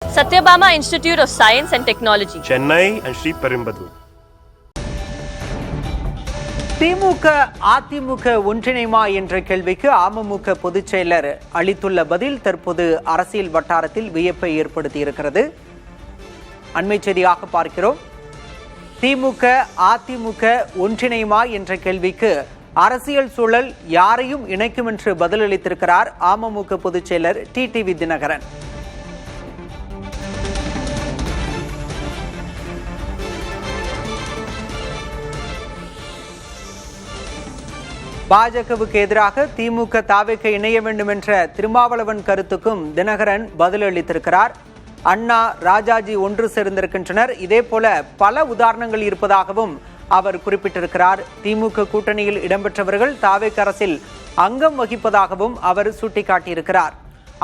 Satyabama Institute of Science and Technology, Chennai and Sri Perumbudur. DMK AIADMK ஒன்றிணைமா என்ற கேள்விக்கு அமமுக பொதுச் செயலர் அளித்துள்ள பதில் தற்போது அரசியல் வட்டாரத்தில் வியப்பை ஏற்படுத்தி இருக்கிறது. அண்மை செய்தியாக பார்க்கிறோம். திமுக அதிமுக ஒன்றிணைமா என்ற கேள்விக்கு அரசியல் சூழல் யாரையும் இணைக்கும் என்று பதிலளித்திருக்கிறார் அமமுக பொதுச் செயலர் டிடிவி தினகரன். பாஜகவுக்கு எதிராக திமுக தாவேக இணைய வேண்டும் என்ற திருமாவளவன் கருத்துக்கும் தினகரன் பதிலளித்திருக்கிறார். அண்ணா ராஜாஜி ஒன்று சேர்ந்திருக்கின்றனர். இதே போல பல உதாரணங்கள் இருப்பதாகவும் அவர் குறிப்பிட்டிருக்கிறார். திமுக கூட்டணியில் இடம்பெற்றவர்கள் தாவேக அரசில் அங்கம் வகிப்பதாகவும் அவர் சுட்டிக்காட்டியிருக்கிறார்.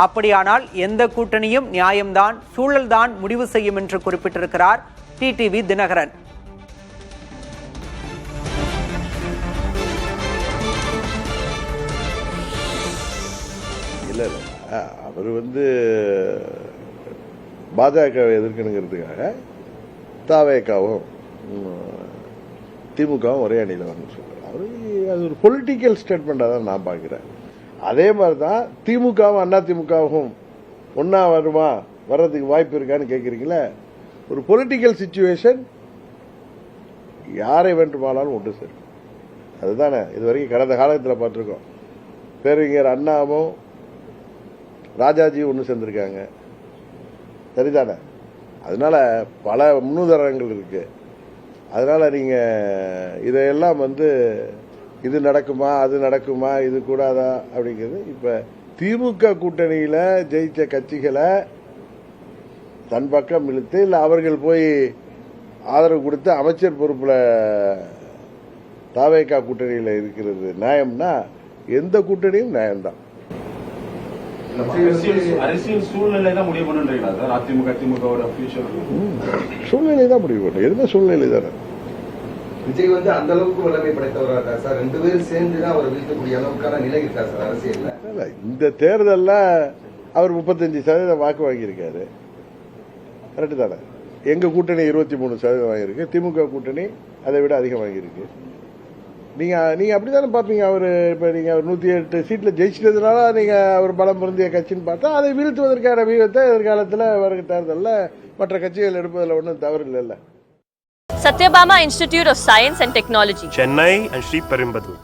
அப்படியானால் எந்த கூட்டணியும் நியாயம்தான், சூழல்தான் முடிவு செய்யும் என்று குறிப்பிட்டிருக்கிறார் டிடிவி தினகரன். இல்லை அவர் பாஜகவை எதிர்க்கணுங்கிறதுக்காக தாவேக்காவும் திமுகவும் ஒரே அணியில் வரணும்னு சொல்கிறார். அவர் அது ஒரு பொலிட்டிக்கல் ஸ்டேட்மெண்ட்டாக தான் நான் பார்க்குறேன். அதே மாதிரி தான் திமுகவும் அண்ணா திமுகவும் ஒன்றா வர்றதுக்கு வாய்ப்பு இருக்கான்னு கேட்குறீங்களே. ஒரு பொலிட்டிக்கல் சிச்சுவேஷன் யாரை வேண்டுமானாலும் ஒன்று சேரும். அதுதானே இது வரைக்கும் கடந்த காலத்தில் பார்த்துருக்கோம். பேரறிஞர் அண்ணாவும் ராஜாஜி ஒன்று சேர்ந்திருக்காங்க, சரிதானே? அதனால பல முன்னுதாரணங்கள் இருக்கு. அதனால நீங்க இதையெல்லாம் இது நடக்குமா அது நடக்குமா இது கூடாதா அப்படிங்கிறது இப்ப திமுக கூட்டணியில ஜெயிச்ச கட்சிகளை தன் பக்கம் இழுத்து இல்ல அவர்கள் போய் ஆதரவு கொடுத்து அமைச்சர் பொறுப்புல தாவேகா கூட்டணியில இருக்கிறது நியாயம்னா எந்த கூட்டணியும் நியாயம்தான். அரசியல் சூழ்நிலை தான் முடிவு பண்ணுறீங்களா சார்? அதிமுக திமுக சூழ்நிலை தான் முடிவு பண்ணும். எதுவுமே சூழ்நிலை தானே. விஜய் அந்த அளவுக்கு வல்லமை படைத்தவரா இருக்கா சார்? ரெண்டு பேரும் சேர்ந்துதான் அவர் வீழ்த்தக்கூடிய அளவுக்கான நிலை இருக்கா சார் அரசியல்ல? இந்த தேர்தல்ல அவர் 35% வாக்கு வாங்கியிருக்காரு, கரெக்டு தானே? எங்க கூட்டணி 23% வாங்கியிருக்கு, திமுக கூட்டணி அதை விட அதிகம் வாங்கியிருக்கு. நீங்க அப்படித்தானே பாப்பீங்க. அவரு இப்ப நீங்க 108 சீட்ல ஜெயிச்சதுனால நீங்க அவர் பலம் பொருந்திய கட்சின்னு பார்த்தா அதை வீழ்த்துவதற்கான வியூகத்தை எதிர்காலத்தில் வருகிற தேர்தலில் மற்ற கட்சிகள் எடுப்பதில் ஒன்றும் தவறு இல்லைல்ல. Satyabama Institute of Science and Technology, Chennai and Sri Perumbudur.